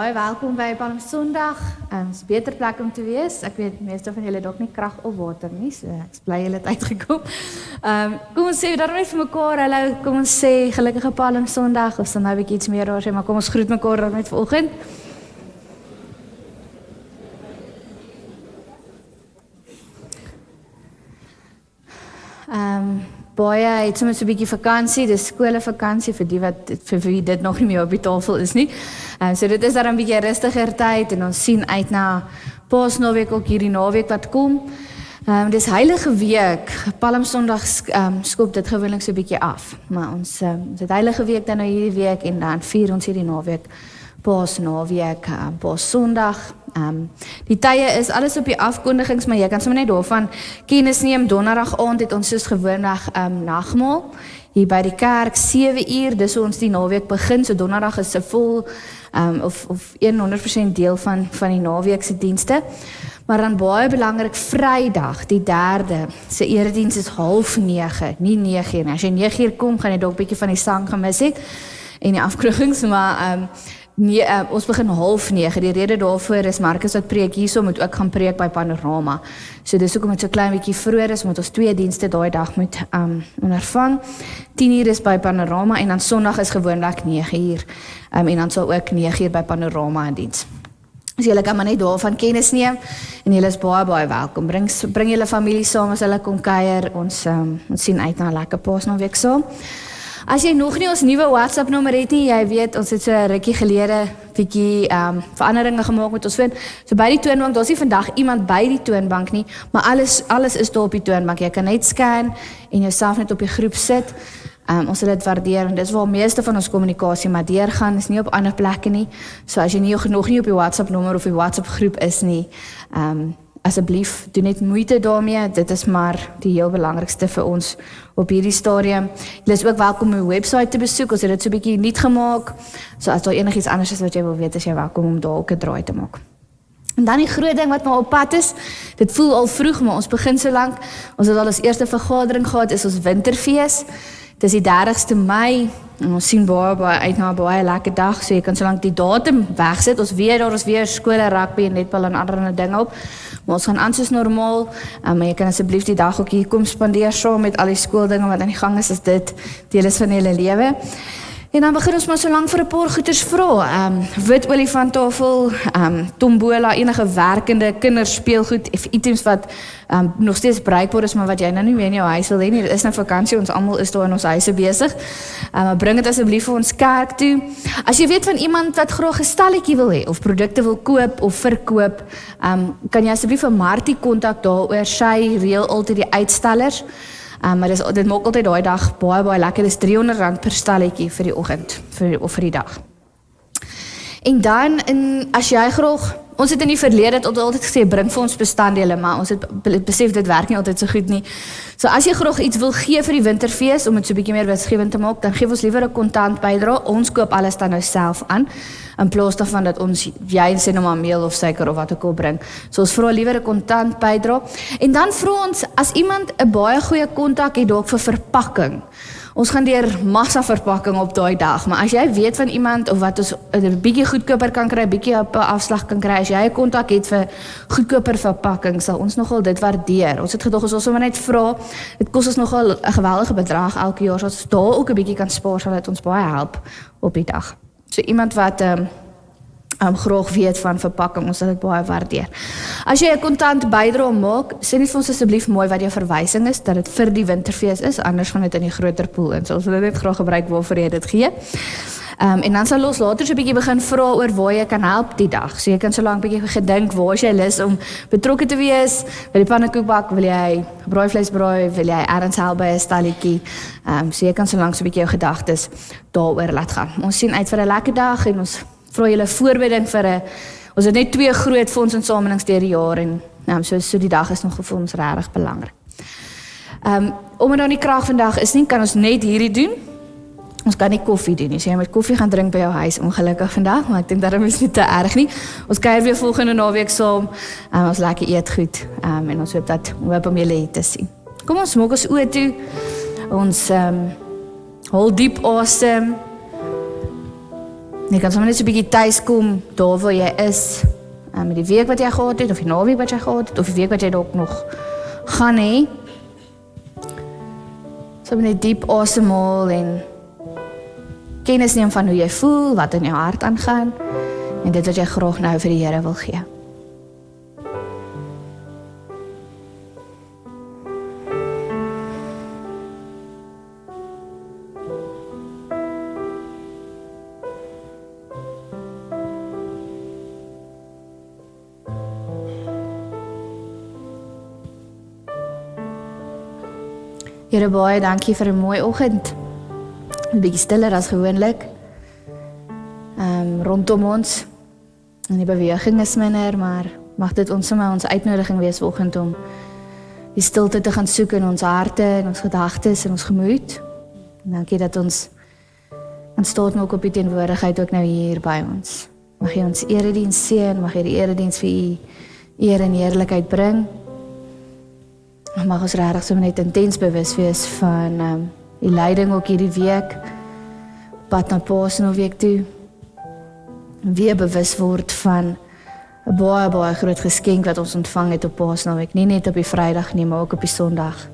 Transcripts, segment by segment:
baie welkom by Palm Sondag. Is 'n beter plek om te wees. Ek weet meeste van julle dalk nie krag of water nie, so ek's bly julle het uitgekom. Kom ons sê daarom net vir mekaar, hallo, kom ons sê gelukkige Palm Sondag of dan nou 'n bietjie iets meer daar sê, maar kom ons groet mekaar dan net vanoggend. Baie het soms 'n bietjie vakansie, dis skoolvakansie vir wie dit nog nie meer op die tafel is nie. So dit is dan 'n bietjie rustiger tyd en ons sien uit na Paasnaweek ook hierdie naweek wat kom. Dis Heilige Week. Palm Sondag skop dit gewoonlik so 'n bietjie af. Maar ons het Heilige Week dan nou hierdie week en dan vier ons hierdie naweek Paasnaweek, Paassondag. Die tye is alles op die afkondigings, maar jy kan sommer net daarvan kennis neem. Donderdag aand het ons soos gewoonlik nagmaal hier by die kerk 7 uur, dis hoe ons die naweek begin. So donderdag is 'n vol of 100% deel van die naweek se dienste. Maar dan baie belangrik, Vrydag die 3de se erediens is 8:30, nie 9 uur nie. As jy 9 uur kom, gaan jy dalk 'n bietjie van die sang gemis het en die afkondigings, maar nee, ons begin 8:30. Die rede daarvoor is Marcus wat preek hierso moet ook gaan preek by Panorama. So dis hoekom dit so klein bietjie vroeër is, omdat ons 2 dienste daai dag moet ondervang. 10 uur is by Panorama en dan Sondag is gewoonlik 9 uur. En dan sal ook 9 uur by Panorama in diens. So julle kan maar net daarvan kennis neem en julle is baie welkom. Bring julle familie saam as hulle kom kuier. Ons sien uit na 'n lekker Paasnaweek saam. As jy nog nie ons nuwe WhatsApp nommer het nie, jy weet ons het so 'n rukkie gelede bietjie veranderinge gemaak met ons vind. So by die toonbank, daar's nie vandag iemand by die toonbank nie, maar alles is daar op die toonbank. Jy kan net scan en jouself net op die groep sit. Ons sal dit waardeer en dis waar meeste van ons kommunikasie maar deurgaan, is nie op ander plekke nie. So as jy nog nie op die WhatsApp nommer of die WhatsApp groep is nie, asseblief, doen net moeite daarmee, dit is maar die heel belangrikste vir ons op hierdie stadium. Jy is ook welkom om die website te besoek, ons het dit so 'n bietjie nuut gemaak, so as daar enigiets anders is wat jy wil weet, is jy welkom om daar ook 'n draai te maak. En dan die groot ding wat maar op pad is, dit voel al vroeg, maar ons begin so lank, ons het al ons eerste vergadering gehad, is ons winterfees, dit is die 30ste Mei, en ons sien baie uit na 'n baie lekker dag, so jy kan solank die datum wegsit, ons weet daar is weer skole, rugby en netbal en ander dinge op, maar ons gaan aan soos normaal, maar jy kan asseblief die dag ook hier kom spandeer saam met al die skooldinge wat aan die gang is, as dit deel is van julle lewe. En dan begin ons maar so lank vir 'n paar goeders vra. Wit olifanttafel, tombola, enige werkende kinderspeelgoed, of items wat nog steeds bruikbaar is, maar wat jy nou nie meer in jou huis wil hê nie. Dit is nou vakansie, ons almal is daar in ons huise besig. Bring dit asseblief vir ons kerk toe. As jy weet van iemand wat graag 'n stalletjie wil hê, of produkte wil koop of verkoop, kan jy asseblief vir Martie kontak daaroor. Sy reël altyd die uitstallers. Maar dit maak altyd daai dag baie lekker. Dis R300 per stalletjie vir die oggend, of vir die dag. En dan, as jy graag, ons het in die verlede altyd gesê, bring vir ons bestanddele, maar ons het besef dit werk nie altyd so goed nie. So as jy graag iets wil gee vir die winterfees, om dit so 'n bietjie meer winsgewend te maak, dan gee ons liewer 'n kontant bydrae. Ons koop alles dan nou self aan, in plaas daarvan dat jy sê nou maar meel of suiker of wat ook al bring. So ons vra liewer 'n kontant bydrae. En dan vra ons, as iemand 'n baie goeie kontak het dalk vir verpakking. Ons gaan deur massa verpakking op daai dag, maar as jy weet van iemand of wat ons 'n bietjie goedkoper kan kry, 'n bietjie op 'n afslag kan kry, as jy 'n kontak het vir goedkoper verpakking, sal ons nogal dit waardeer. Ons het gedog ons wil sommer net vra, dit kos ons nogal 'n geweldige bedrag elke jaar, so as ons daar ook 'n bietjie kan spaar, sal dit ons baie help op die dag. So iemand wat graag weet van verpakking, ons sal dit baie waardeer. As jy 'n kontant bydrae maak, sê net vir ons asseblief mooi wat jou verwysing is, dat dit vir die winterfees is, anders gaan dit in die groter pool in. So ons wil dit net graag gebruik waarvoor jy dit gee. En dan sal ons later so 'n bietjie begin vra oor waar jy kan help die dag. So jy kan so lank bietjie gedink, waar is jy lus om betrokke te wees? Wil jy pannekoek bak, wil jy braaivleis braai, wil jy ergens help by 'n stalletjie? So jy kan so lank so 'n bietjie jou gedagtes daaroor laat gaan. Ons sien uit vir 'n lekker dag en ons vra julle voorbereiding vir ons het net 2 groot fondsinsamelings deur die jaar en so die dag is nog vir ons regtig belangrik. Omdat daar nie krag vandag is nie, kan ons net hierdie doen. Ons kan nie koffie doen nie, so jy moet koffie gaan drink by jou huis, ongelukkig vandag, maar ek dink daarom is nie te erg nie. Ons kuier weer volgende naweek saam, ons lekker eet goed, en ons hoop om julle hier te sien. Kom ons maak ons oë toe, ons haal diep asem, Jy kan sommer net so 'n bietjie tuis kom, daar waar jy is, met die week wat jy gehad het, of die naweek wat jy gehad het, of die week wat jy dalk nog gaan hê. So net diep asemhaal en kennis neem van hoe jy voel, wat in jou hart aangaan, en dit wat jy graag nou vir die Here wil gee. Here, baie dankie vir 'n mooi oggend. 'n Bietjie stiller as gewoonlik. Rondom ons. En die beweging is minder, maar mag dit ons sommer ons uitnodiging wees vanoggend om die stilte te gaan soek in ons harte, in ons gedagtes, in ons gemoed. En dankie dat ons aan staat maak op die teenwoordigheid ook nou hier by ons. Mag jy ons erediens seën, mag jy die erediens vir u eer en heerlikheid bring. Mag ons regtig so net intens bewus wees van die leiding ook hierdie week, pad na Paasnaweek toe, weer bewus word van 'n baie, baie groot geskenk wat ons ontvang het op Paasnaweek, nie net op die Vrydag nie, maar ook op die Sondag.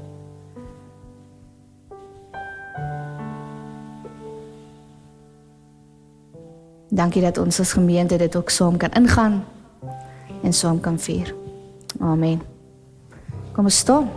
Dankie dat ons as gemeente dit ook saam kan ingaan en saam kan vier. Amen. Kom ons staan.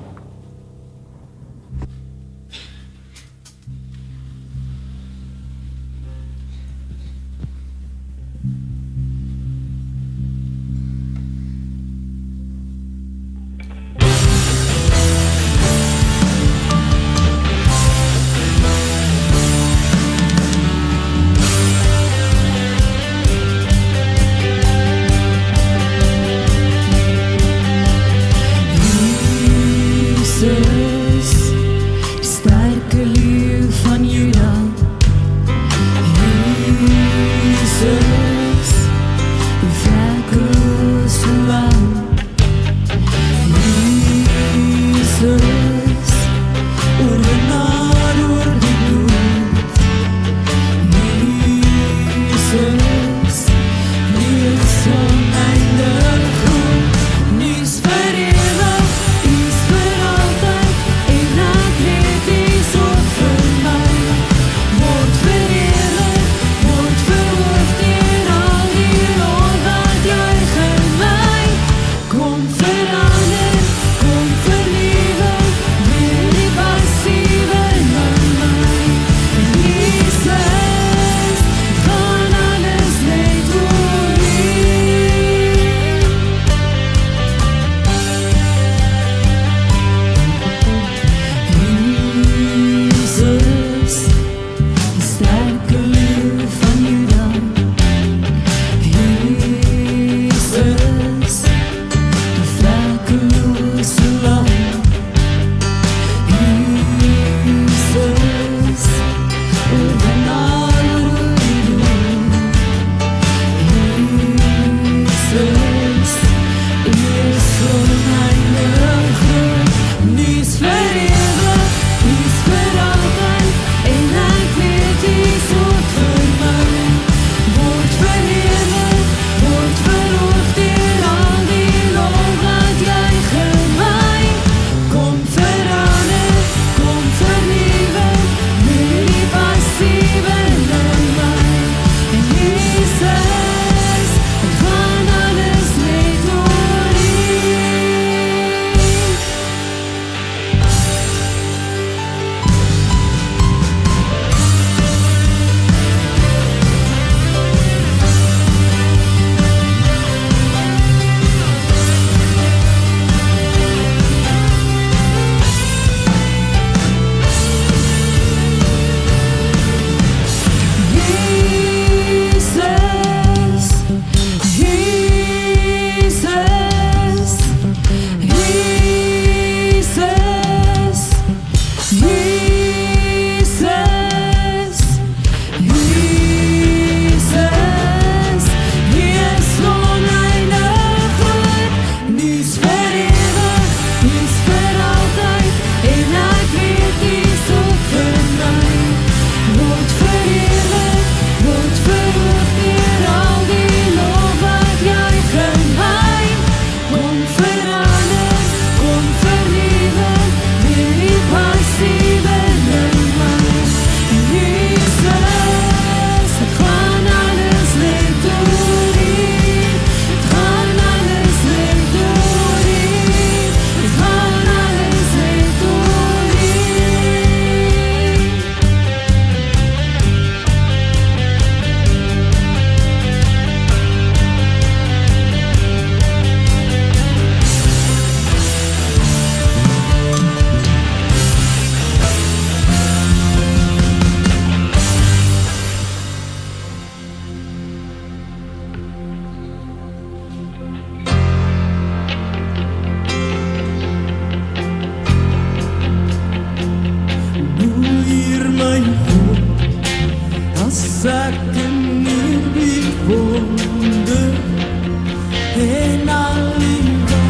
en aliva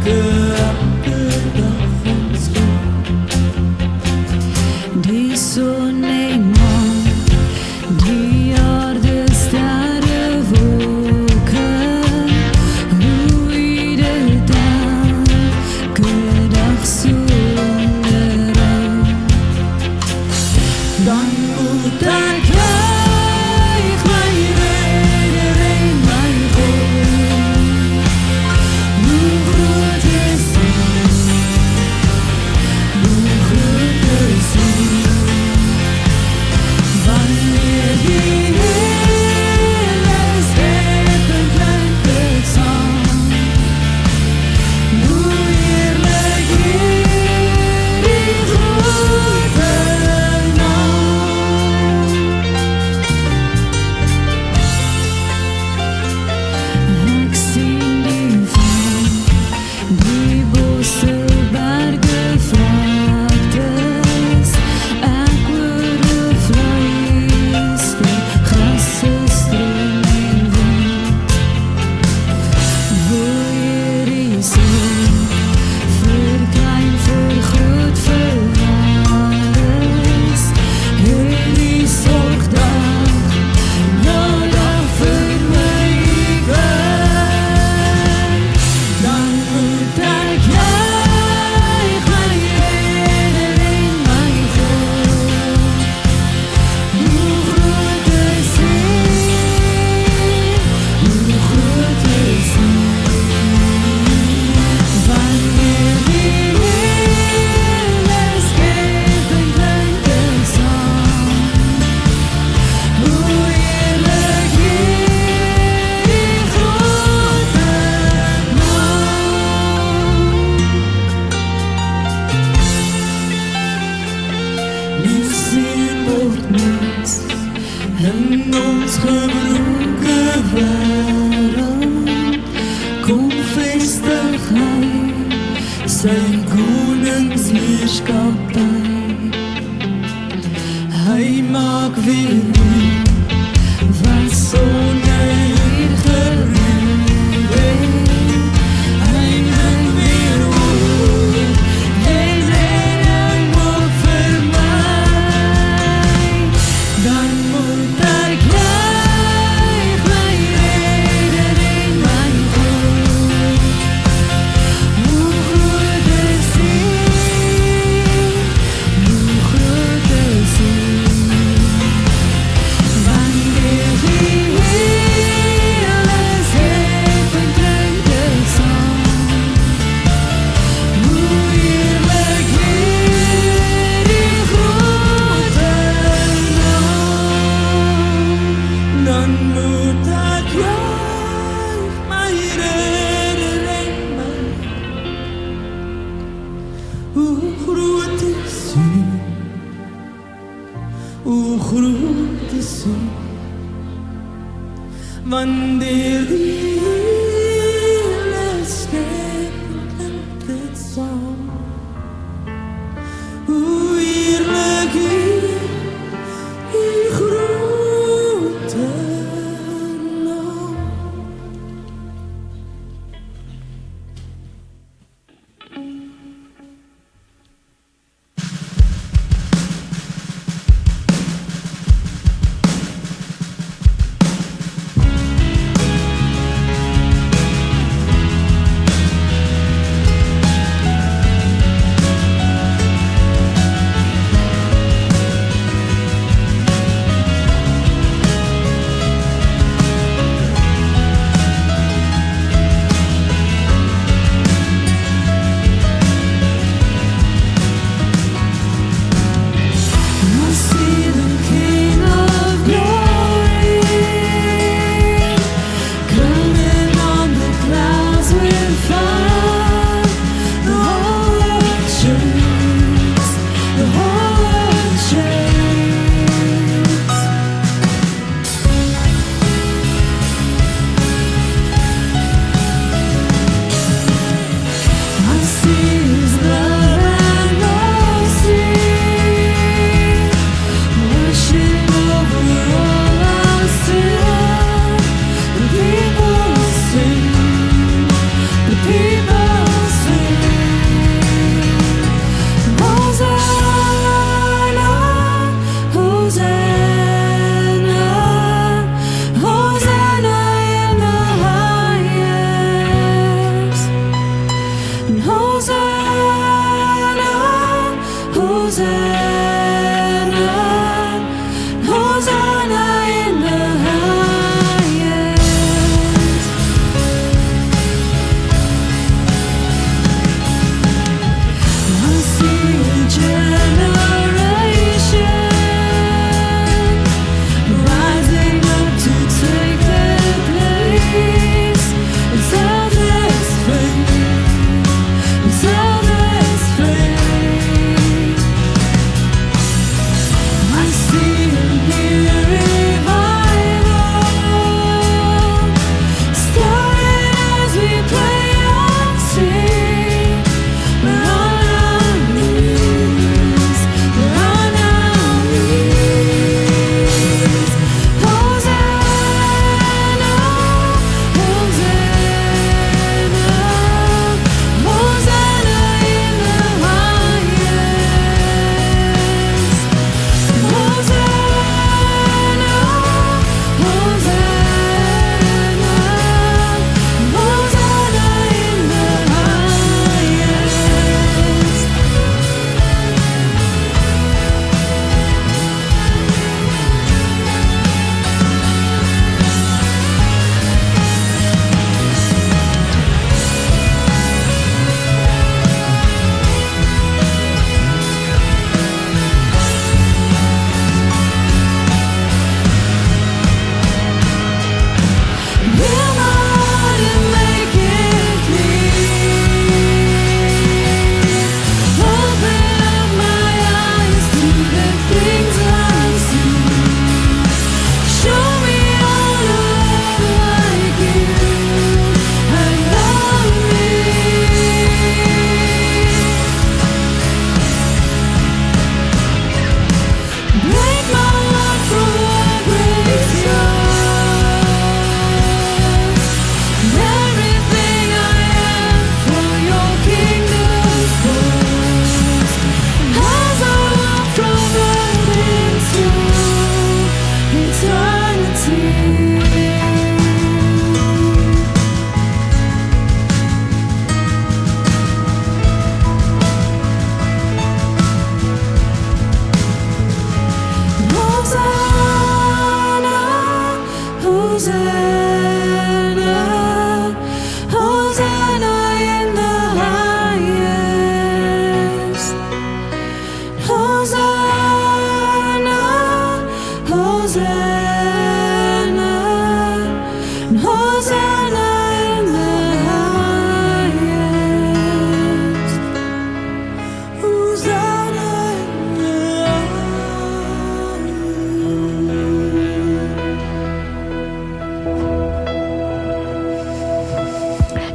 que elke dag ons roep. Die son en maan, die aarde, sterre, wolke, hoe ieder elke dag so onderhou. Dan moet ek juig my Redder en my God. Hoe groot is U, hoe groot is U. Wanneer die hele schepping klink dit saam, hoe heerlik hierdie grote naam. Ek sien die veld, die bosse, berge, vlaktes. Ek hoor 'n fluister, grasse, stroom en wind. Hoe hierdie son verklein, vergroot, verwaares. Hierdie sorgdag, na dag vir my bring. Dan moet ek juig my Redder en my God. Hoe groot is U, hoe groot is U. Wanneer die hele schepping klink dit saam, hoe heerlik hierdie grote naam. Die seën word mens in ons gebroke wêreld. Kom vestig Hy sy koningsheerskappy. Hy maak weer nuut wat sonder hier geruid het. Hy bring weer hoop en redding ook vir my. Dan moet ek juig my Redder en my God. Hoe groot is U, hoe groot is U.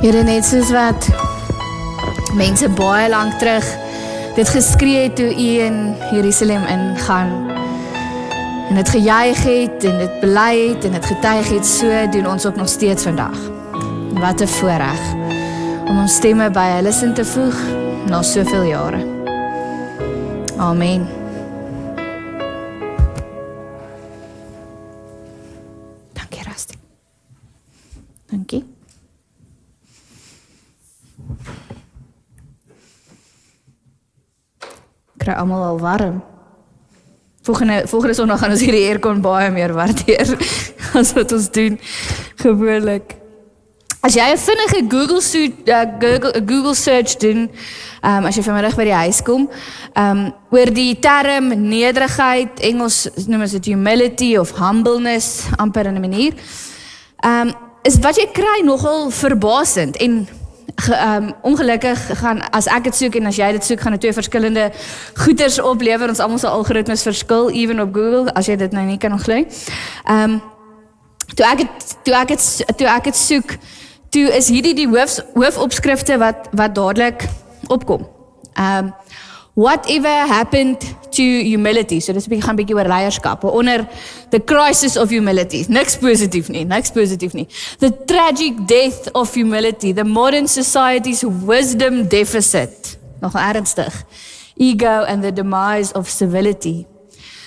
Here, net soos wat mense baie lank terug dit geskree het toe U in Jerusalem ingaan en dit gejuig het en dit bely het en dit getuig het, so doen ons ook nog steeds vandag. Wat 'n voorreg om ons stemme by hulle sin te voeg na soveel jare. Amen. Dankie, Rusty. Dankie. Kry almal al warm. Volgende Sondag gaan ons hierdie aircon baie meer waardeer as wat ons doen gewoonlik. As jy 'n vinnige Google search doen, as jy vanmiddag by die huis kom, oor die term nederigheid, Engels noem ons dit humility of humbleness, amper in 'n manier, is wat jy kry nogal verbasend en ongelukkig gaan, as ek dit soek en as jy dit soek, gaan dit twee verskillende goeders oplewer. Ons almal se algoritmes verskil, even op Google, as jy dit nou nie kan onthou. Toe ek het soek, toe is hierdie die hoofopskrifte wat dadelik opkom. Whatever happened to humility? So dis gaan bietjie oor leierskap, onder the crisis of humility. Niks positief nie. The tragic death of humility, the modern society's wisdom deficit. Nogal ernstig. Ego and the demise of civility.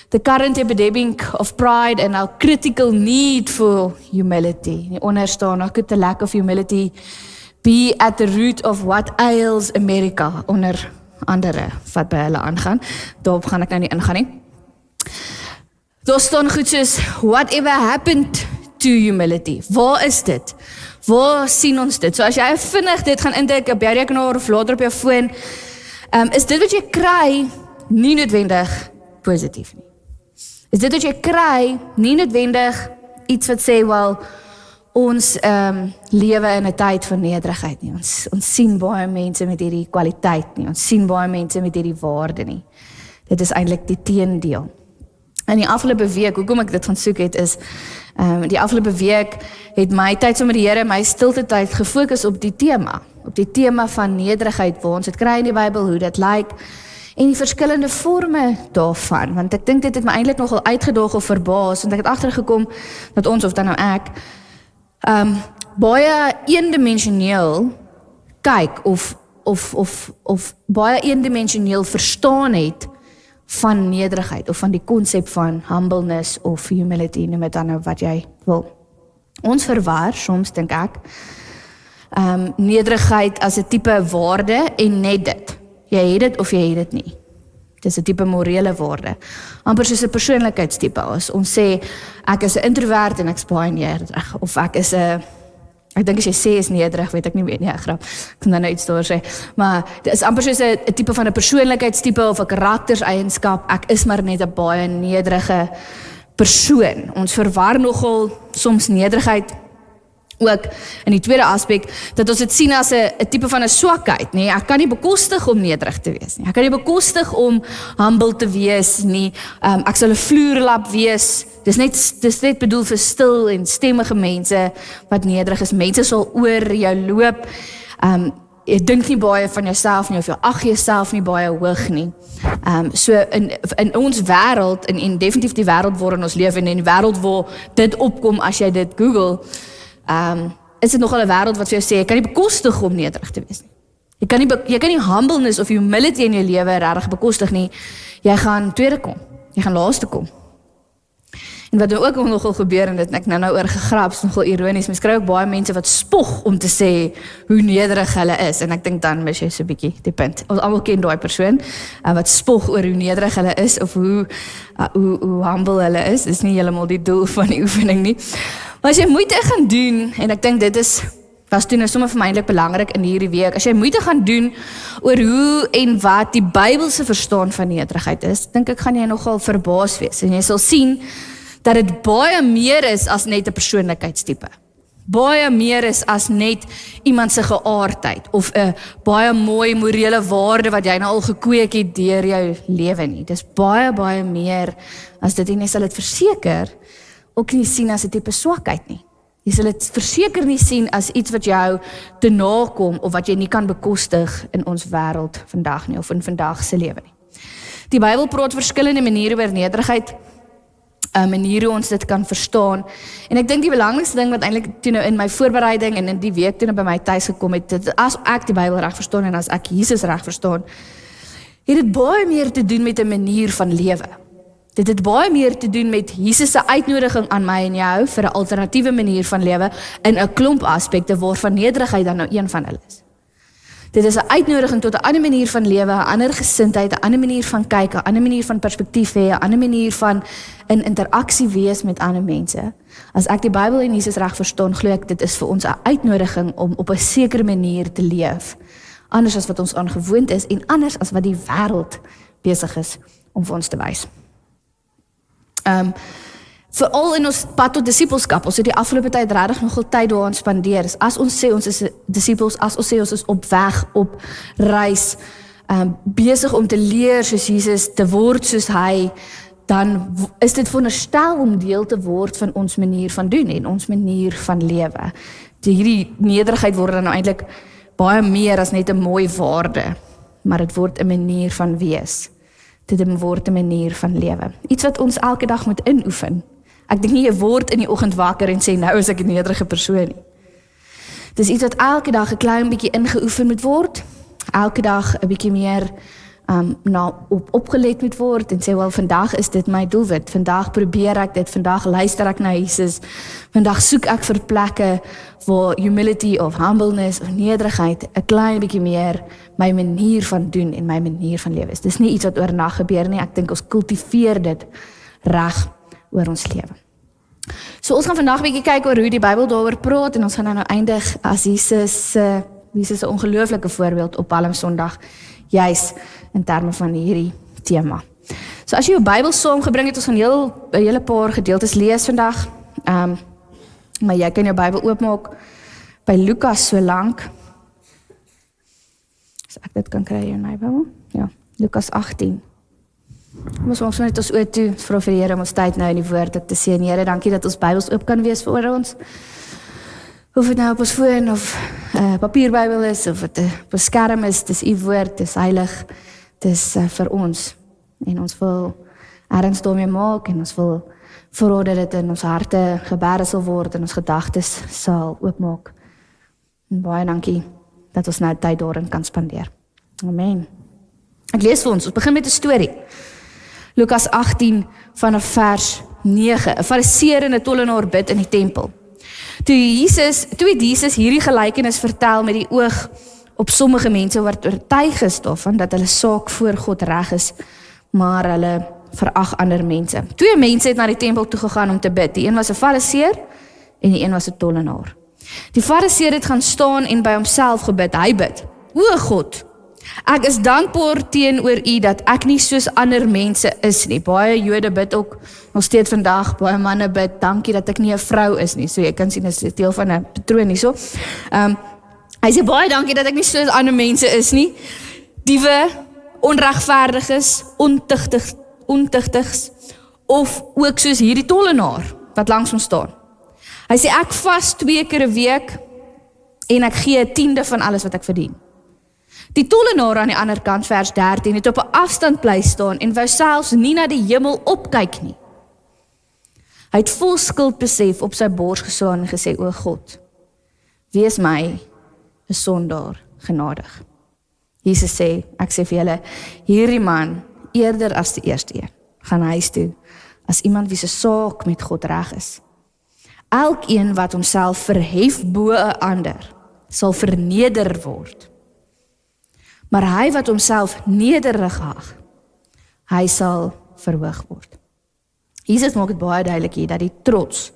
The current epidemic of pride and our critical need for humility. Onder staan, how could the lack of humility be at the root of what ails America? Onder andere wat by hulle aangaan. Daarop gaan ek nou nie ingaan nie. Daar staan goed soos, whatever happened to humility? Waar is dit? Waar sien ons dit? So as jy vinnig dit gaan intik op jou rekenaar of later op jou foon, is dit wat jy kry nie noodwendig positief nie. Is dit wat jy kry nie noodwendig iets wat sê, wel, ons lewe in 'n tyd van nederigheid nie. Ons sien baie mense met hierdie kwaliteit nie. Ons sien baie mense met hierdie waarde nie. Dit is eintlik die teendeel. In die afgelope week, hoekom ek dit gaan soek het, is die afgelope week het my tyd saam met die Here, my stilte tyd gefokus op die tema van nederigheid, waar ons dit kry in die Bybel, hoe dit lyk, en die verskillende forme daarvan, want ek dink dit het my eintlik nogal uitgedaag of verbaas, want ek het agtergekom dat ons, of dan nou ek, baie eendimensioneel kyk of baie eendimensioneel verstaan het van nederigheid of van die konsep van humbleness of humility, noem dit dan nou wat jy wil. Ons verwar soms, dink ek, nederigheid as 'n tipe waarde en net dit. Jy het dit of jy het dit nie. Dis 'n tipe morele waarde. Amper soos 'n persoonlikheidstipe. As ons sê, ek is 'n introvert en ek's baie nederig, of ek dink as jy sê is nederig, weet ek nie meer nie, grap. Ek kan dan nou iets daar sê. Maar dit is amper soos 'n tipe van 'n persoonlikheidstipe of 'n karakterseienskap. Ek is maar net 'n baie nederige persoon. Ons verwar nogal soms nederigheid ook in die tweede aspek, dat ons dit sien as 'n tipe van 'n swakheid, nee, ek kan nie bekostig om nederig te wees nie. Ek kan nie bekostig om humble te wees nie. Ek sal 'n vloerlap wees. Dis net bedoel vir stil en stemmige mense wat nederig is. Mense sal oor jou loop. Jy dink nie baie van jouself nie, of jy ag jouself nie baie hoog nie. So in ons wêreld, en definitief die wêreld waarin ons leef, en in die wêreld waar dit opkom as jy dit Google, is dit nogal 'n wêreld wat vir jou sê, jy kan nie bekostig om nederig te wees nie. Jy kan nie humbleness of humility in jou lewe regtig bekostig nie. Jy gaan tweede kom. Jy gaan laaste kom. En wat nou ook nogal gebeur, en dit ek nou oor gegrap, is nogal ironies, mens kry ook baie mense wat spog om te sê hoe nederig hulle is, en ek dink dan mis jy so 'n bietjie die punt. Ons almal ken daai persoon, wat spog oor hoe nederig hulle is, of hoe humble hulle is. Dis nie heeltemal die doel van die oefening nie. Maar as jy moeite gaan doen, en ek dink dit was toen sommer vir my eintlik belangrik in hierdie week, as jy moeite gaan doen oor hoe en wat die Bybelse verstaan van nederigheid is, dink ek gaan jy nogal verbaas wees, en jy sal sien dat dit baie meer is as net 'n persoonlikheidstipe. Baie meer is as net iemand se geaardheid, of 'n baie mooi morele waarde wat jy nou al gekweek het deur jou lewe nie. Dis baie meer as dit, en jy sal dit verseker ook nie sien as 'n tipe swakheid nie. Jy sal dit verseker nie sien as iets wat jou te nakom of wat jy nie kan bekostig in ons wêreld vandag nie of in vandag se lewe nie. Die Bybel praat verskillende maniere oor nederigheid, maniere hoe ons dit kan verstaan. En ek dink die belangrikste ding wat eintlik toe nou in my voorbereiding en in die week toe nou by my tuis gekom het, dit as ek die Bybel reg verstaan en as ek Jesus reg verstaan, het dit baie meer te doen met 'n manier van lewe. Dit het baie meer te doen met Jesus se uitnodiging aan my en jou vir 'n alternatiewe manier van lewe in 'n klomp aspekte waarvan nederigheid dan nou een van hulle is. Dit is 'n uitnodiging tot 'n ander manier van lewe, 'n ander gesindheid, 'n ander manier van kyk, 'n ander manier van perspektief hê, 'n ander manier van in interaksie wees met ander mense. As ek die Bybel en Jesus reg verstaan, glo ek dit is vir ons 'n uitnodiging om op 'n sekere manier te leef. Anders as wat ons aangewoond is en anders as wat die wêreld besig is om vir ons te wys. Veral in ons pad tot disipelskap, ons het die afgelope tyd regtig nogal tyd daaraan spandeer. As ons sê ons is disipels, as ons sê ons is op weg, op reis, besig om te leer soos Jesus, te word soos hy, dan is dit veronderstel om deel te word van ons manier van doen en ons manier van lewe. Hierdie nederigheid word dan nou eintlik baie meer as net 'n mooi waarde, maar dit word 'n manier van wees. Dit word 'n manier van lewe. Iets wat ons elke dag moet inoefen. Ek dink nie jy word in die oggend wakker en sê nou is ek 'n nederige persoon nie. Dis iets wat elke dag 'n klein bietjie ingeoefen moet word. Elke dag 'n bietjie meer opgelet moet word en sê wel vandag is dit my doelwit. Vandag probeer ek dit, vandag luister ek na Jesus. Vandag soek ek vir plekke waar humility of humbleness of nederigheid 'n klein bietjie meer my manier van doen en my manier van lewe is. Dis nie iets wat oornag gebeur nie. Ek dink ons kultiveer dit reg oor ons lewe. So ons gaan vandag 'n bietjie kyk oor hoe die Bybel daaroor praat en ons gaan nou eindig as Jesus 'n ongelooflike voorbeeld op Palm Sondag, juis in terme van hierdie tema. So as jy jou Bybel saamgebring het, ons gaan 'n hele paar gedeeltes lees vandag. Maar jy kan jou Bybel oopmaak by Lukas so lank. As ek dit kan kry in my Bybel. Ja, Lukas 18. Ons maak so net ons oë toe, vra vir die Here om ons tyd nou in die woord te seën. Here, dankie dat ons Bybels oop kan wees vir ons. Of dit nou op ons foon of papierbybel is, of dit op 'n skerm is, dis u woord, dis heilig, dis vir ons. En ons wil erns daarmee maak en ons wil vra dat dit in ons harte gebere sal word en ons gedagtes sal oopmaak. En baie dankie dat ons nou tyd daarin kan spandeer. Amen. Ek lees vir ons begin met 'n storie. Lukas 18 vanaf vers 9. 'n Fariseer en 'n tollenaar bid in die tempel. Toe het Jesus hierdie gelykenis vertel met die oog op sommige mense wat oortuig is daarvan dat hulle saak voor God reg is, maar hulle verag ander mense. 2 mense het na die tempel toe gegaan om te bid. Die een was 'n Fariseer en die een was 'n tollenaar. Die Fariseer het gaan staan en by homself gebid. Hy bid: "O God, ek is dankbaar teenoor U dat ek nie soos ander mense is nie." Baie Jode bid ook nog steeds vandag, baie manne bid: "Dankie dat ek nie 'n vrou is nie." So jy kan sien, dit is deel van 'n patroon hierso. Hy sê baie dankie dat ek nie soos ander mense is nie. Diewe, onregverdiges, ontuchtigs, of ook soos hierdie tollenaar wat langs hom staan. Hy sê ek vas 2 keer 'n week en ek gee 'n tiende van alles wat ek verdien. Die tollenaar aan die ander kant, vers 13, het op 'n afstand bly staan en wou selfs nie na die hemel opkyk nie. Hy het vol skuldbesef op sy bors geslaan en gesê: "O God, wees my 'n sondaar genadig." Jesus sê, ek sê vir julle, hierdie man, eerder as die eerste een, gaan huis toe as iemand wie se saak met God reg is. Elkeen wat homself verhef bo 'n ander, sal verneder word. Maar hy wat homself nederig hag, hy sal verhoog word. Jesus maak dit baie duidelik hier dat die trots,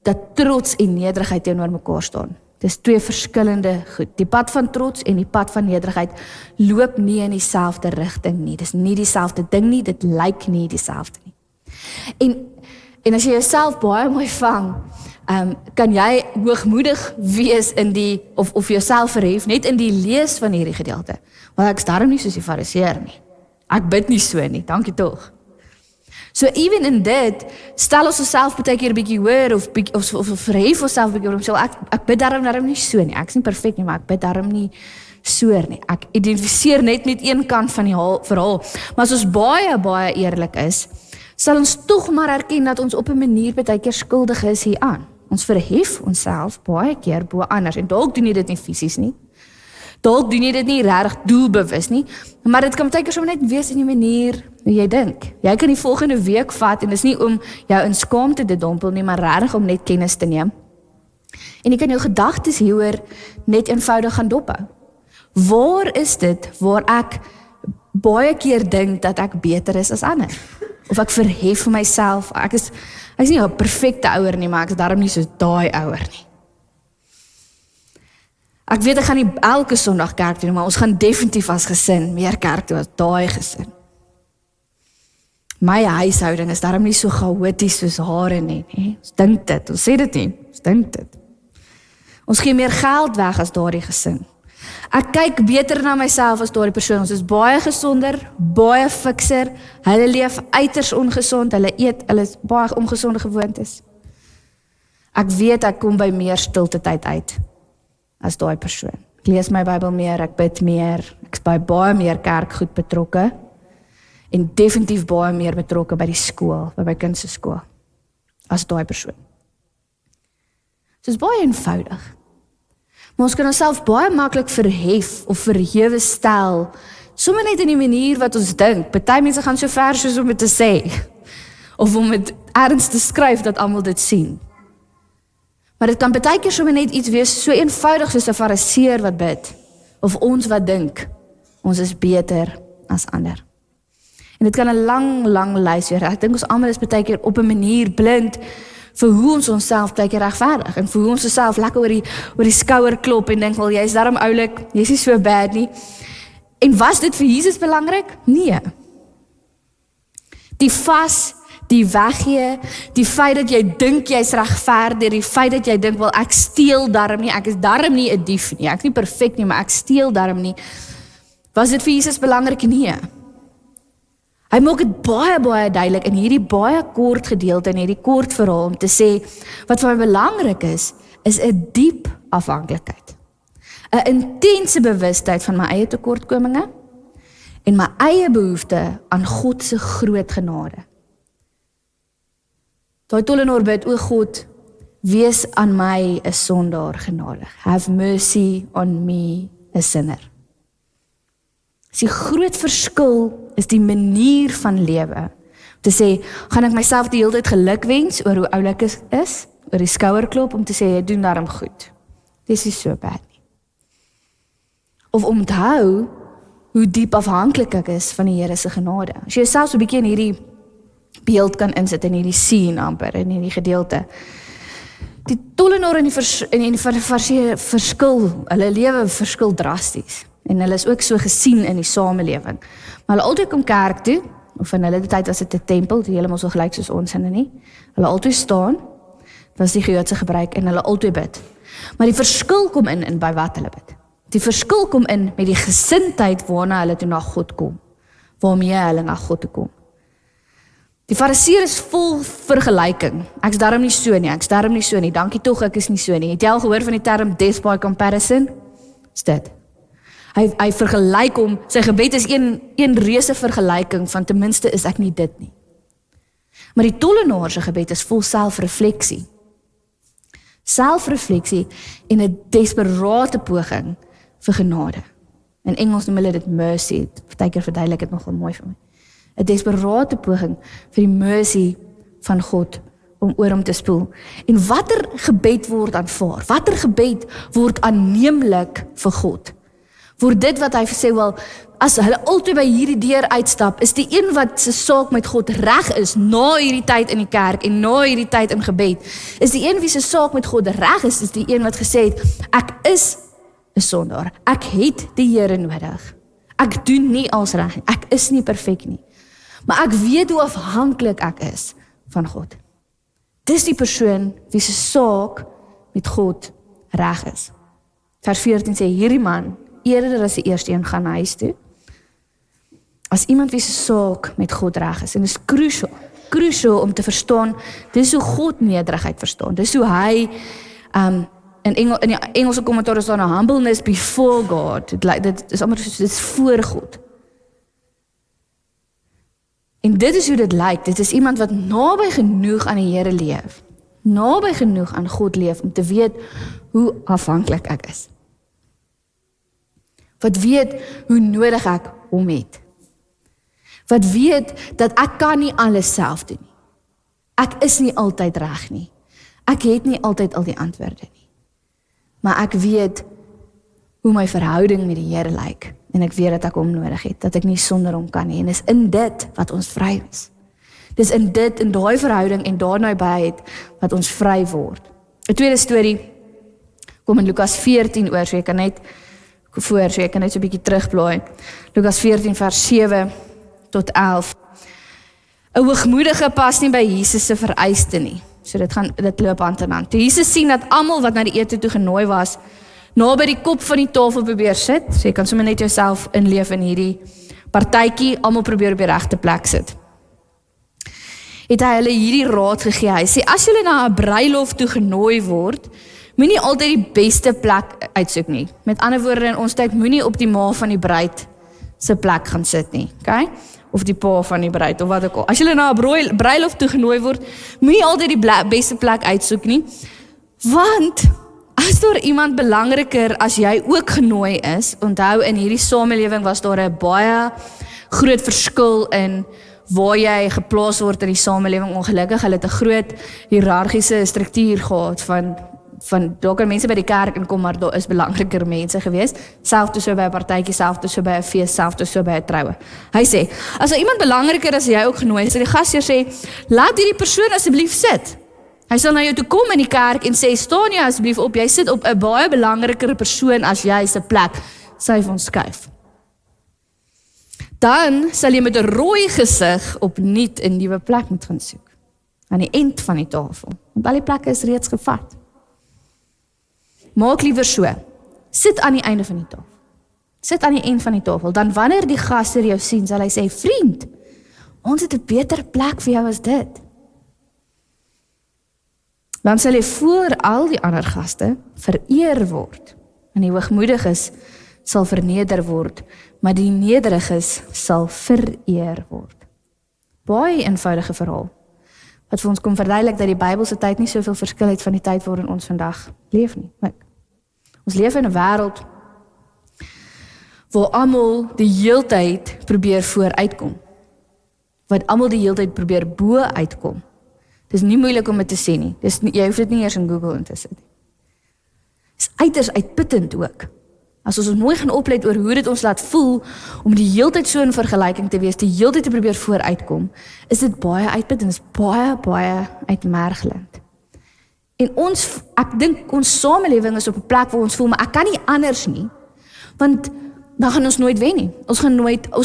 dat trots en nederigheid teenoor mekaar staan. Dis 2 verskillende goed. Die pad van trots en die pad van nederigheid loop nie in dieselfde rigting nie. Dis nie dieselfde ding nie, dit lyk nie dieselfde nie. En as jy jouself baie mooi vang, kan jy hoogmoedig wees in die, of jouself verhef, net in die lees van hierdie gedeelte. Want ek is daarom nie soos die Fariseer nie. Ek bid nie so nie, dankie tog. So even in dit, stel ons osself baie keer 'n bietjie hoër of verhef onsself 'n bietjie oor homself. Ek bid daarom nie so nie. Ek's nie perfek nie, maar ek bid daarom nie so nie. Ek identifiseer net met een kant van die verhaal. Maar as ons baie eerlik is, sal ons tog maar erken dat ons op 'n manier baie keer skuldig is hieraan. Ons verhef onsself baie keer bo anders en dalk doen jy dit nie fisies nie. Dalk doen jy dit nie regtig doelbewus nie, maar dit kan baie keer sommer net wees in die manier hoe jy dink. Jy kan die volgende week vat en dis nie om jou in skaamte te dompel nie, maar regtig om net kennis te neem. En jy kan jou gedagtes hieroor net eenvoudig gaan dophou. Waar is dit waar ek baie keer dink dat ek beter is as ander? Of ek verhef vir myself, ek is nie 'n perfekte ouer nie, maar ek is daarom nie so daai ouer nie. Ek weet ek gaan nie elke Sondag kerk toe, maar ons gaan definitief as gesin meer kerk toe as daai gesin. My huishouding is daarom nie so chaoties soos hare nie. Ons dink dit, ons sê dit nie, ons dink dit. Ons gee meer geld weg as daardie gesin. Ek kyk beter na myself as daardie persoon. Ons is baie gesonder, baie fikser. Hulle leef uiters ongesond, hulle is baie ongesonde gewoontes. Ek weet ek kom by meer stilte tyd uit as daai persoon. Ek lees my Bybel meer, ek bid meer, ek is by baie meer kerkgoed betrokke en definitief baie meer betrokke by die skool, by my kind se skool as daai persoon. So is baie eenvoudig. Maar ons kan onsself baie maklik verhef of verhewe stel, sommer net in die manier wat ons dink. Party mense gaan so ver soos om dit te sê, of om dit erns te skryf dat almal dit sien. Maar dit kan baie keer sommer net iets wees, so eenvoudig soos 'n fariseer wat bid, of ons wat dink, ons is beter as ander. En dit kan 'n lang lys wees. Ek dink ons almal is baie keer op 'n manier blind, vir hoe ons onsself baie keer regverdig en vir hoe ons onsself lekker oor die skouer klop en dink, wel, jy's daarom oulik, jy's nie so bad nie. En was dit vir Jesus belangrik? Nee. Die vas, die weggee, die feit dat jy dink jy's regverdig, die feit dat jy dink, wel, ek steel daarom nie, ek is daarom nie 'n dief nie, ek is nie perfek nie, maar ek steel daarom nie. Was dit vir Jesus belangrik? Nee. Hy maak dit baie duidelik in hierdie baie kort gedeelte, in hierdie kort verhaal, om te sê, wat vir my belangrik is 'n diep afhanklikheid. 'n Intense bewustheid van my eie tekortkominge en my eie behoefte aan God se groot genade. Daai tollenaar bid, o God, wees aan my 'n sondaar genadig. Have mercy on me, a sinner. Die groot verskil is die manier van lewe. Om te sê, gaan ek myself die hele tyd geluk wens oor hoe oulik ek is, oor die skouerklop, om te sê, jy doen daarom goed. Dis is so bad nie. Of onthou hoe diep afhanklik ek is van die Here se genade. As jy jouself so 'n bietjie in hierdie beeld kan insit, in hierdie scene amper, in hierdie gedeelte. Die tollenaar en die fariseer verskil, hulle lewe verskil drasties. En hulle is ook so gesien in die samelewing. Maar hulle altyd kom kerk toe, of in hulle tyd was dit 'n tempel, die helemaal so gelyk soos ons in nie. Hulle altyd staan, dit was die Joodse gebruik, en hulle altyd bid. Maar die verskil kom in by wat hulle bid. Die verskil kom in met die gesindheid waarna hulle toe na God kom, waarmee hulle na God toe kom. Die fariseer is vol vergelyking. Ek's daarom nie so nie, ek's daarom nie so nie, dankie tog ek is nie so nie. Het jy al gehoor van die term death by comparison? Is dit? Hy vergelyk hom, sy gebed is een reuse vergelyking van ten minste is ek nie dit nie. Maar die tollenaar se gebed is vol selfrefleksie. Selfrefleksie en 'n desperate poging vir genade. In Engels noem hulle dit mercy, partykeer verduidelik dit nogal mooi vir my. 'n Desperate poging vir die mercy van God om oor hom te spoel. En watter gebed word aanvaar? Watter gebed word aanneemlik vir God? Voor dit wat hy sê, wel, as hulle altyd by hierdie deur uitstap, is die een wat se saak met God reg is, na hierdie tyd in die kerk en na hierdie tyd in gebed, is die een wie se saak met God reg is die een wat gesê het, ek is 'n sondaar, ek het die Here nodig, ek doen nie als reg nie, ek is nie perfek nie, maar ek weet hoe afhanklik ek is van God. Dis die persoon wie se saak met God reg is. Vers 14 sê, hierdie man, eerder as die eerste een gaan huis toe, as iemand wie se saak met God reg is, en dit is crucial, crucial om te verstaan, dis hoe God nederigheid verstaan. Dis hoe hy, in die Engelse kommentaar is daar 'n humbleness before God. Dit is amper soos, dit is voor God. En dit is hoe dit lyk. Dit is iemand wat naby genoeg aan die Here leef. Naby genoeg aan God leef om te weet hoe afhanklik ek is. Wat weet hoe nodig ek hom het. Wat weet dat ek kan nie alles self doen nie. Ek is nie altyd reg nie. Ek het nie altyd al die antwoorde nie. Maar ek weet hoe my verhouding met die Here lyk. En ek weet dat ek hom nodig het, dat ek nie sonder hom kan nie. En dis in dit wat ons vry is. Dis in dit, in daai verhouding en daar nabyheid wat ons vry word. 'n tweede storie kom in Lukas 14 oor, so jy kan net so 'n bietjie terugblaai. Lukas 14 vers 7 tot 11. 'n hoogmoedige pas nie by Jesus se vereiste nie. So dit loop hand in hand. Toe Jesus sien dat almal wat na die ete toe genooi was, naby die kop van die tafel probeer sit, so jy kan sommer net jouself inleef in hierdie partytjie, almal probeer op die regte plek sit. Het hy hulle hierdie raad gegee. Hy sê, as julle na 'n bruilof toe genooi word, moenie altyd die beste plek uitsoek nie. Met ander woorde, in ons tyd moenie op die ma van die bruid se plek gaan sit nie, okay? Of die pa van die bruid, of wat ook al. As julle na 'n bruilof toe genooi word, moenie altyd die beste plek uitsoek nie, want as daar iemand belangriker as jy ook genooi is, onthou in hierdie samelewing was daar 'n baie groot verskil in waar jy geplaas word in die samelewing. Ongelukkig, hulle het 'n groot hiërargiese struktuur gehad van daar kan mense by die kerk inkom, maar daar is belangriker mense gewees. Selfs so by 'n partytjie, selfs so by 'n fees, selfs so by 'n troue. Hy sê, as daar iemand belangriker as jy ook genooi is, die gasheer sê, laat hierdie persoon asseblief sit. Hy sal na jou toe kom in die kerk en sê, staan jy asseblief op, jy sit op 'n baie belangriker persoon as jy se plek, sy van skuif. Dan sal jy met 'n rooi gesig opnuut 'n nuwe plek moet gaan soek. Aan die eind van die tafel, want al die plekke is reeds gevat. Maak liewer so, sit aan die einde van die tafel. Sit aan die eind van die tafel, dan wanneer die gaste jou sien, sal hy sê, vriend, ons het 'n beter plek vir jou as dit. Dan sal jy voor al die ander gaste vereer word. En die hoogmoediges sal verneder word, maar die nederiges sal vereer word. Baie eenvoudige verhaal, wat vir ons kom verduidelik dat die Bybelse tyd nie soveel verskil het van die tyd waarin ons vandag leef nie. Ons leef in 'n wêreld waar almal die heeltyd probeer vooruitkom. Wat almal die heeltyd probeer bo uitkom. Dis nie moeilik om dit te sê nie. Jy hoef dit nie eers in Google in te sit nie. Dis uiters uitputtend ook. As ons mooi gaan oplet oor hoe dit ons laat voel om die heeltyd so in vergelyking te wees, die heeltyd te probeer vooruitkom, is dit baie uitputtend, is baie uitmergelend. En ek dink ons samelewing is op 'n plek waar ons voel, maar ek kan nie anders nie, want dan gaan ons nooit wen nie. Ons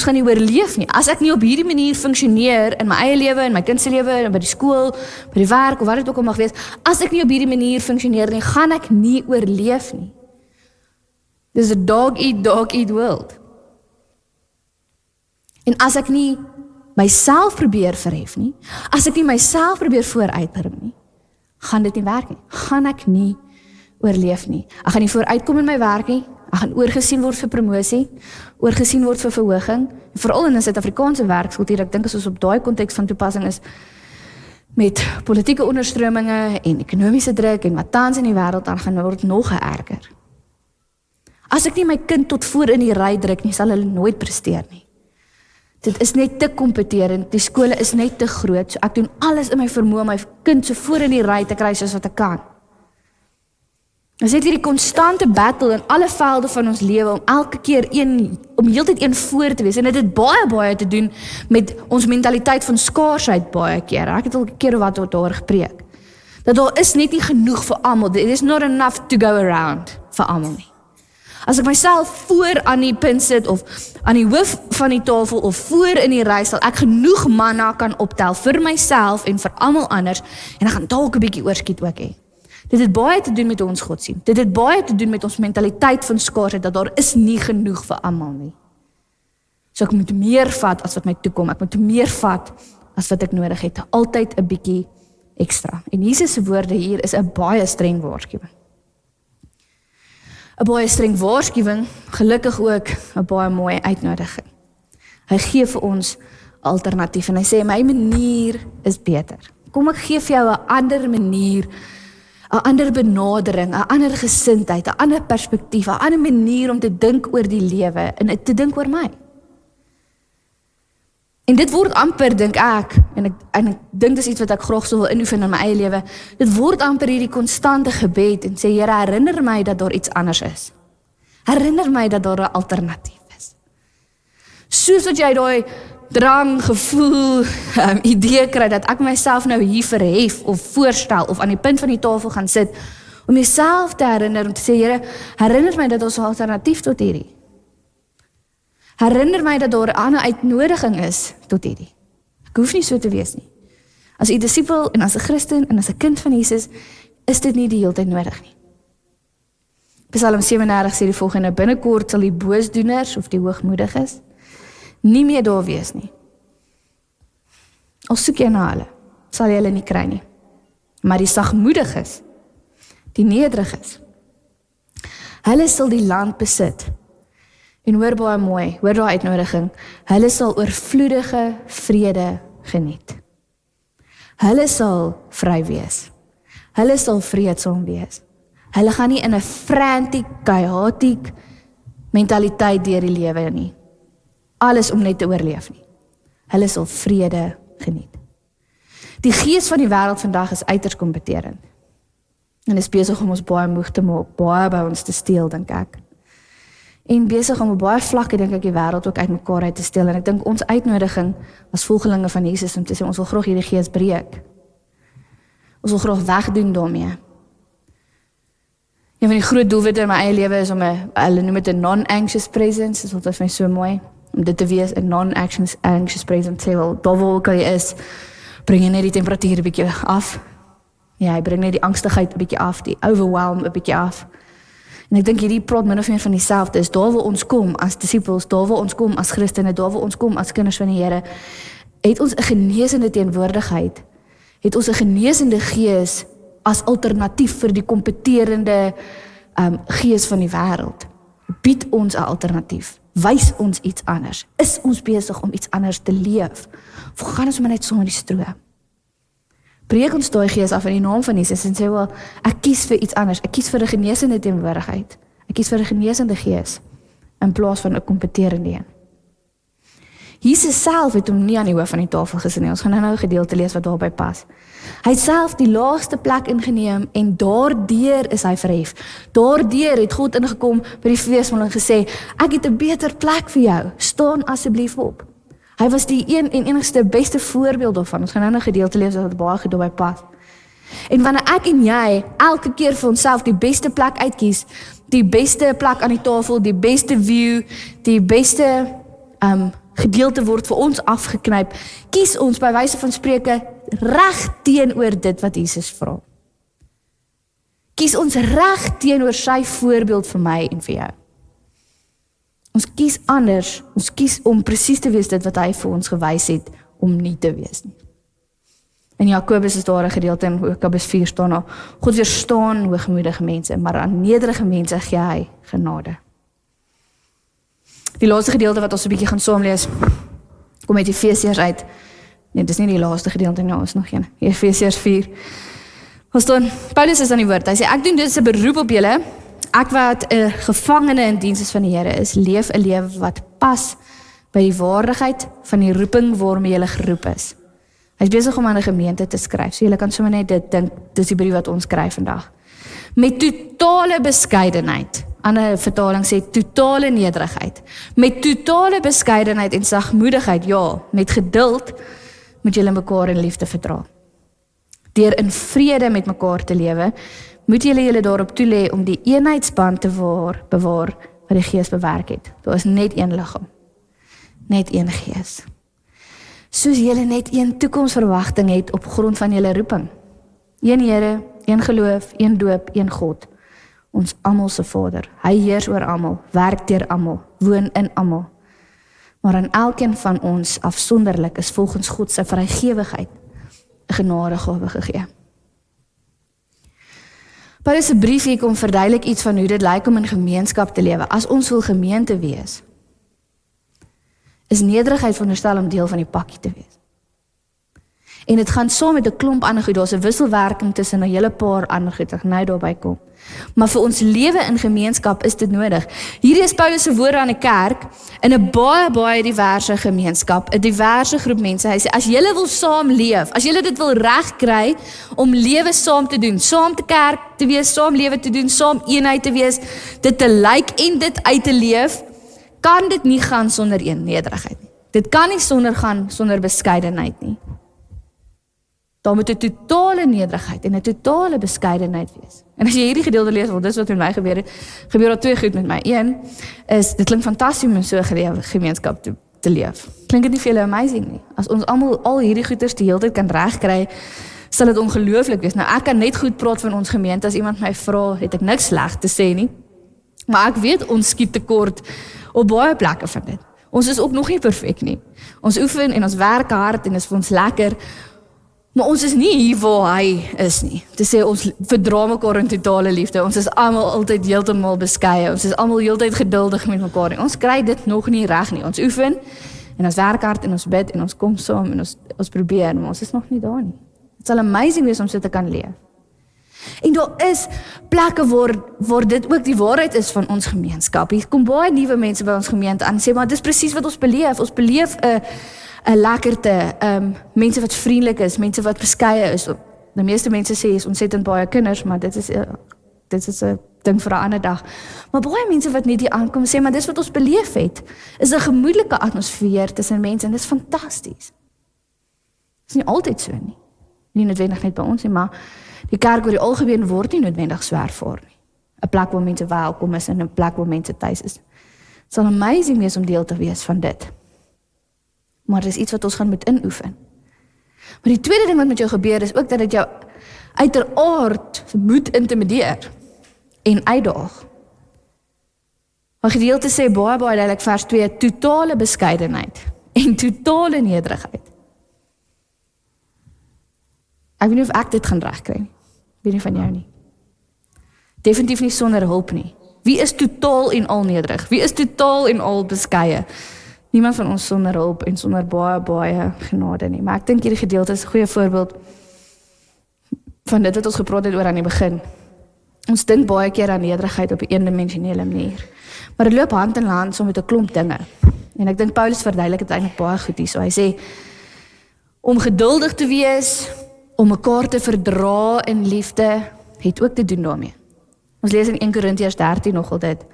gaan nie oorleef nie. As ek nie op hierdie manier funksioneer in my eie lewe, in my kind se lewe, by die skool, by die werk, of wat dit ook al mag wees, as ek nie op hierdie manier funksioneer nie, gaan ek nie oorleef nie. Dis 'n dog eat world. En as ek nie myself probeer verhef nie, as ek nie myself probeer vooruitbring nie, gaan dit nie werk nie. Gaan ek nie oorleef nie. Ek gaan nie vooruitkom in my werk nie. Ek gaan oorgesien word vir promosie, oorgesien word vir verhoging. Veral in 'n Suid-Afrikaanse werkskultuur, ek dink as ons op daai konteks van toepassing is, met politieke onderstrominge en ekonomiese druk en wat tans in die wêreld aangaan, word nog erger. As ek nie my kind tot voor in die ry druk nie, sal hulle nooit presteer nie. Dit is net te kompeterend, die skole is net te groot, so ek doen alles in my vermoë om my kind so voor in die ry te kry soos wat ek kan. Ons het hierdie konstante battle in alle velde van ons lewe om elke keer om heeltyd een voor te wees, en dit het baie te doen met ons mentaliteit van skaarsheid baie keer. Ek het al 'n keer wat daar gepreek. Dat daar is net nie genoeg vir almal. There is not enough to go around vir almal nie. As ek myself voor aan die punt sit of aan die hoof van die tafel of voor in die ry, sal ek genoeg manna kan optel vir myself en vir almal anders, en ek gaan dalk 'n bietjie oorskiet ook hê. Dit het baie te doen met ons godsdienst. Dit het baie te doen met ons mentaliteit van skaarsheid, dat daar is nie genoeg vir almal nie. So ek moet meer vat as wat my toekom. Ek moet meer vat as wat ek nodig het, altyd 'n bietjie ekstra. En Jesus se woorde hier is 'n baie streng waarskuwing. 'n Baie streng waarskuwing, gelukkig ook 'n baie mooi uitnodiging. Hy gee vir ons alternatief en hy sê my manier is beter. Kom ek gee vir jou 'n ander manier, 'n ander benadering, 'n ander gesindheid, 'n ander perspektief, 'n ander manier om te dink oor die lewe en te dink oor my. En dit word amper, dink ek, en ek dink dis iets wat ek graag sou wil inoefen in my eie lewe, dit word amper hierdie konstante gebed en sê, Here, herinner my dat daar iets anders is. Herinner my dat daar 'n alternatief is. Soos wat jy daai drang, gevoel, idee kry dat ek myself nou hier verhef of voorstel of aan die punt van die tafel gaan sit, om jouself te herinner, om te sê, Here, herinner my dat ons 'n alternatief tot hierdie. Herinner my dat daar 'n ander uitnodiging is tot hierdie. Ek hoef nie so te wees nie. As 'n disipel en as 'n Christen en as 'n kind van Jesus, is dit nie die hele tyd nodig nie. Psalm 37 sê die volgende, binnekort sal die boosdoeners of die hoogmoediges nie meer daar wees nie. Al soek jy na hulle, sal jy hulle nie kry nie. Maar die sagmoediges, die nederiges, hulle sal die land besit. En hoor baie mooi, hoor daai uitnodiging, hulle sal oorvloedige vrede geniet. Hulle sal vry wees. Hulle sal vreedsaam wees. Hulle gaan nie in 'n frantic, chaotic mentaliteit deur die lewe nie. Alles om net te oorleef nie. Hulle sal vrede geniet. Die gees van die wêreld vandag is uiters kompeterend. En is besig om ons baie moeg te maak, baie by ons te steel, dink ek. En besig om op baie vlakke, dink ek, die wêreld ook uit mekaar uit te steel. En ek dink ons uitnodiging as volgelinge van Jesus om te sê, ons wil graag hierdie gees breek. Ons wil graag wegdoen daarmee. Een van die groot doelwitte in my eie lewe is om hulle noem dit 'n non-anxious presence, dis altyd vir my so mooi, om dit te wees, 'n non-anxious presence, sê wel, daar waar ook al jy is, bring jy net die temperatuur 'n bietjie af. Ja, hy bring net die angstigheid 'n bietjie af, die overwhelm 'n bietjie af. En ek dink hierdie praat min of meer van dieselfde, is daar waar ons kom as disippels, daar waar ons kom as Christene, daar waar ons kom as kinders van die Here, het ons 'n genesende teenwoordigheid, het ons 'n genesende gees as alternatief vir die kompeterende gees van die wêreld. Bied ons 'n alternatief, wys ons iets anders, is ons besig om iets anders te leef, of gaan ons maar net sonder die stroom? Breek ons daai gees af in die naam van Jesus en sê, wel, ek kies vir iets anders, ek kies vir 'n genesende teenwoordigheid, ek kies vir 'n genesende gees, in plaas van 'n kompeterende een. Jesus self het hom nie aan die hoof van die tafel gesit nie. Ons gaan nou 'n gedeelte lees wat daarby pas. Hy het self die laagste plek ingeneem en daardeur is hy verhef. Daardeur het God ingekom by die feesmaal en gesê, ek het 'n beter plek vir jou, staan asseblief op. Hy was die een en enigste beste voorbeeld daarvan. Ons gaan nou 'n gedeelte lees wat baie goed daarby pas. En wanneer ek en jy elke keer vir onsself die beste plek uitkies, die beste plek aan die tafel, die beste view, die beste gedeelte word vir ons afgeknyp, kies ons by wyse van spreuke reg teenoor dit wat Jesus vra. Kies ons reg teenoor sy voorbeeld vir my en vir jou. Ons kies anders, ons kies om presies te wees dit wat hy vir ons gewys het om nie te wees nie. In Jakobus is daar 'n gedeelte in Jakobus 4 staan daar, God weerstaan hoogmoedige mense, maar aan nederige mense gee hy genade. Die laaste gedeelte wat ons 'n bietjie gaan saam lees, kom uit Efesiërs uit. Nee, dis nie die laaste gedeelte nie, ons nog een. Efesiërs 4. Ons staan, Paulus is aan die woord. Hy sê, ek doen dit as 'n beroep op julle. Ek wat 'n gevangene in diens is van die Here is, leef 'n lewe wat pas by die waardigheid van die roeping waarmee julle geroep is. Hy is besig om aan 'n gemeente te skryf. So julle kan sommer net dit dink, dis die brief wat ons skryf vandag. Met totale beskeidenheid. Ander vertaling sê totale nederigheid. Met totale beskeidenheid en sagmoedigheid, ja, met geduld moet julle mekaar in liefde verdra. Deur in vrede met mekaar te lewe, moet julle daarop toelê om die eenheidsband te bewaar wat die Gees bewerk het. Daar is net een liggaam, net een Gees. Soos julle net een toekomsverwagting het op grond van julle roeping. Een Here, een geloof, een doop, een God. Ons almal se Vader. Hy heers oor almal, werk deur almal, woon in almal. Maar aan elkeen van ons afsonderlik is volgens God se vrygewigheid 'n genadegawe gegee. Paulus se brief hier kom verduidelik iets van hoe dit lyk om in gemeenskap te lewe. As ons wil gemeente wees, is nederigheid veronderstel om deel van die pakkie te wees. En dit gaan saam met 'n klomp ander goed, daar's 'n wisselwerking tussen 'n hele paar ander goed, ek nou daarby kom. Maar vir ons lewe in gemeenskap is dit nodig. Hierdie is Paulus se woorde aan die kerk in 'n baie diverse gemeenskap, 'n diverse groep mense. Hy sê as julle wil saam leef, as julle dit wil regkry om lewe saam te doen, saam te kerk te wees, saam lewe te doen, saam eenheid te wees, dit te lyk en dit uit te leef, kan dit nie gaan sonder nederigheid nie. Dit kan nie gaan sonder beskeidenheid nie. Daar moet 'n totale nederigheid en 'n totale beskeidenheid wees. En as jy hierdie gedeelte lees, want dis wat met my gebeur het, gebeur daar twee goed met my. Een is, dit klink fantasties om in so 'n gemeenskap te leef. Klink dit nie vir julle amazing nie? As ons almal al hierdie goeders die hele tyd kan regkry, sal dit ongelooflik wees. Nou ek kan net goed praat van ons gemeente, as iemand my vra, het ek niks sleg te sê nie. Maar ek weet ons skiet tekort op baie plekke van dit. Ons is ook nog nie perfek nie. Ons oefen en ons werk hard en is vir ons lekker, maar ons is nie hier waar hy is nie. Te sê ons verdra mekaar in totale liefde. Ons is almal altyd heeltemal beskeie. Ons is almal heeltyd geduldig met mekaar. En ons kry dit nog nie reg nie. Ons oefen en ons werk hard en ons bid en ons kom saam en ons probeer, maar ons is nog nie daar nie. Dit sal amazing wees om so te kan leef. En daar is plekke waar dit ook die waarheid is van ons gemeenskap. Hier kom baie nuwe mense by ons gemeente aan en sê, maar dis presies wat ons beleef. Ons beleef 'n lekkerte, mense wat vriendelik is, mense wat beskeie is. Die meeste mense sê is ontsettend baie kinders, maar dit is 'n ding vir 'n ander dag. Maar baie mense wat net hier aankom sê, maar dis wat ons beleef het, is 'n gemoedelike atmosfeer tussen mense en dis fantasties. Dit is nie altyd so nie. Nie noodwendig net by ons nie, maar die kerk oor die algemeen word nie noodwendig so ervaar nie. 'n plek waar mense welkom is en 'n plek waar mense tuis is. Het sal amazing wees om deel te wees van dit. Maar dit is iets wat ons gaan moet inoefen. Maar die tweede ding wat met jou gebeur is ook dat dit jou uiteraard moet intimideer en uitdaag. Maar gedeelte sê baie duidelik vers 2, totale beskeidenheid en totale nederigheid. Ek weet nie of ek dit gaan regkry nie. Ek weet nie van jou nie. Definitief nie sonder hulp nie. Wie is totaal en al nederig? Wie is totaal en al beskeie? Niemand van ons sonder hulp en sonder baie genade nie. Maar ek dink hierdie gedeelte is 'n goeie voorbeeld van dit wat ons gepraat het oor aan die begin. Ons dink baie keer aan nederigheid op 'n eendimensionele manier. Maar dit loop hand in hand saam met 'n klomp dinge. En ek dink Paulus verduidelik dit eintlik baie goed hier. So hy sê, om geduldig te wees, om mekaar te verdra in liefde, het ook te doen daarmee. Ons lees in 1 Korintiërs 13 nogal dit.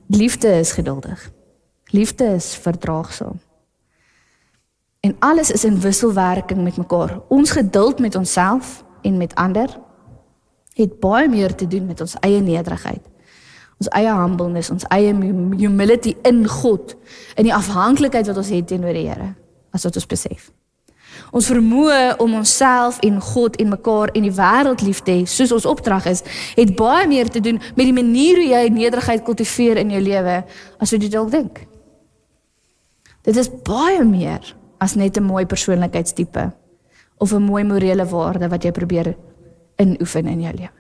Liefde is geduldig. Liefde is verdraagsaam. En alles is in wisselwerking met mekaar. Ons geduld met onsself en met ander het baie meer te doen met ons eie nederigheid. Ons eie humbleness, ons eie humility in God, in die afhanklikheid wat ons het teenoor die Here, as wat ons besef. Ons vermoë om onsself en God en mekaar en die wêreld lief te hê, soos ons opdrag is, het baie meer te doen met die manier hoe jy nederigheid kultiveer in jou lewe, as wat jy dalk dink. Dit is baie meer as net 'n mooi persoonlikheidstipe of 'n mooi morele waarde wat jy probeer inoefen in jou lewe.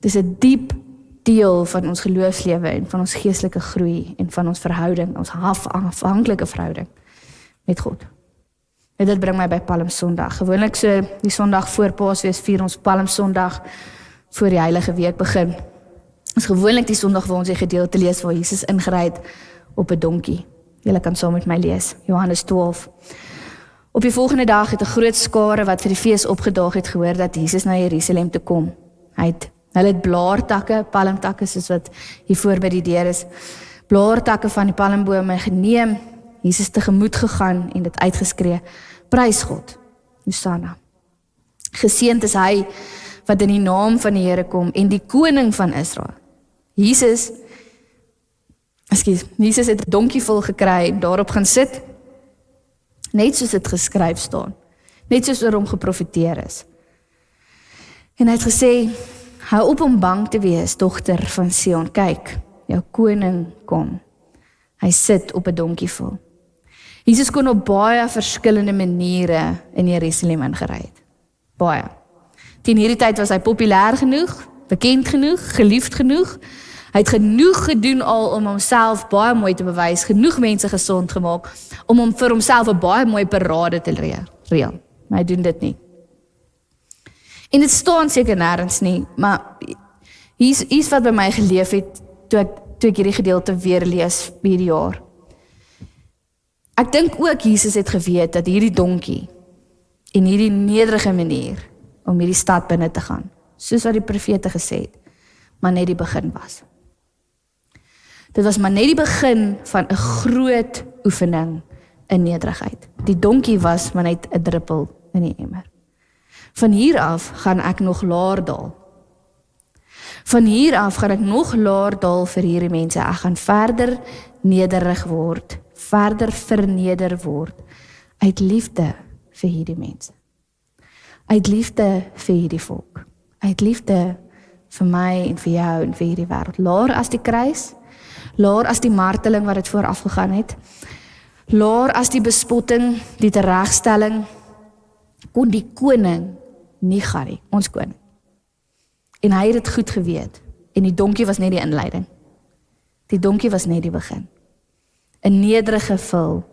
Dit is 'n diep deel van ons geloofslewe en van ons geestelike groei en van ons verhouding, ons afhanklike verhouding met God. En dit bring my by Palmsondag. Gewoonlik so die Sondag voor Paasfees vier ons Palmsondag voor die Heilige Week begin. Dit is gewoonlik die Sondag waar ons die gedeelte lees waar Jesus ingery het op 'n donkie. Julle kan saam met my lees, Johannes 12. Op die volgende dag het 'n groot skare wat vir die fees opgedaag het gehoor dat Jesus na Jerusalem toe kom. Hulle het blaartakke, palmtakke soos wat hier voor by die deur is, blaartakke van die palmbome geneem, Jesus tegemoet gegaan en dit uitgeskree, prys God, Hosanna. Geseënd is hy wat in die naam van die Here kom en die koning van Israel. Jesus het 'n donkie vol gekry en daarop gaan sit, net soos dit geskryf staan, net soos oor hom geprofeteer is. En hy het gesê, hou op om bang te wees, dogter van Sion, kyk, jou koning kom. Hy sit op 'n donkievol. Jesus kon op baie verskillende maniere in Jerusalem ingery het. Baie. Teen hierdie tyd was hy populêr genoeg, bekend genoeg, geliefd genoeg. Hy het genoeg gedoen al om homself baie mooi te bewys, genoeg mense gesond gemaak, om hom vir homself 'n baie mooi parade te reël. Maar hy doen dit nie. En dit staan seker nêrens nie, maar hier's iets wat by my geleef het, toe ek hierdie gedeelte weer lees hierdie jaar. Ek dink ook Jesus het geweet dat hierdie donkie en hierdie nederige manier om hierdie stad binne te gaan, soos wat die profete gesê het, maar net die begin was. Dit was maar net die begin van 'n groot oefening in nederigheid. Die donkie was maar net 'n druppel in die emmer. Van hier af gaan ek nog laer daal. Van hier af gaan ek nog laer daal vir hierdie mense. Ek gaan verder nederig word, verder verneder word, uit liefde vir hierdie mense. Uit liefde vir hierdie volk. Uit liefde vir my en vir jou en vir hierdie wêreld. Laer as die kruis, laer as die marteling wat dit vooraf gegaan het, laer as die bespotting, die teregstelling, kon die koning nie gaan nie, ons koning. En hy het dit goed geweet, en die donkie was net die inleiding. Die donkie was net die begin. 'n nederige vul.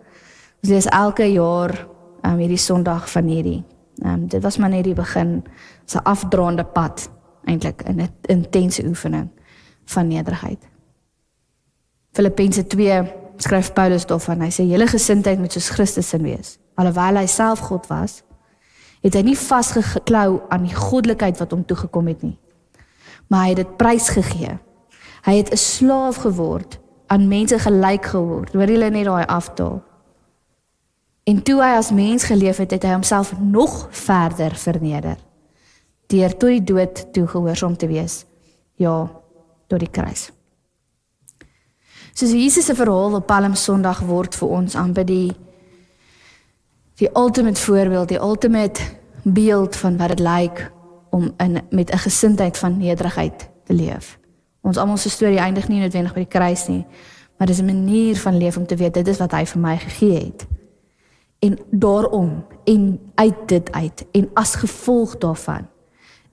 Ons lees elke jaar hierdie Sondag van hierdie. Dit was maar net die begin, so 'n afdraande pad, eintlik in 'n intense oefening van nederigheid. Filippense 2 skryf Paulus daarvan, hy sê, julle gesindheid moet soos Christus in wees. Alhoewel hy self God was, het hy nie vasgeklou aan die goddelikheid wat hom toegekom het nie. Maar hy het dit prysgegee. Hy het 'n slaaf geword, aan mense gelyk geword, hoor julle net daai aftaal. En toe hy as mens geleef het, het hy homself nog verder verneder, deur tot die dood toe gehoorsaam te wees, ja, tot die kruis. Soos Jesus se verhaal op Palm Sondag word vir ons amper die ultimate voorbeeld, die ultimate beeld van wat dit lyk om met 'n gesindheid van nederigheid te leef. Ons almal se storie eindig nie noodwendig by die kruis nie, maar dis 'n manier van leef om te weet, dit is wat hy vir my gegee het. En daarom, en uit dit uit, en as gevolg daarvan,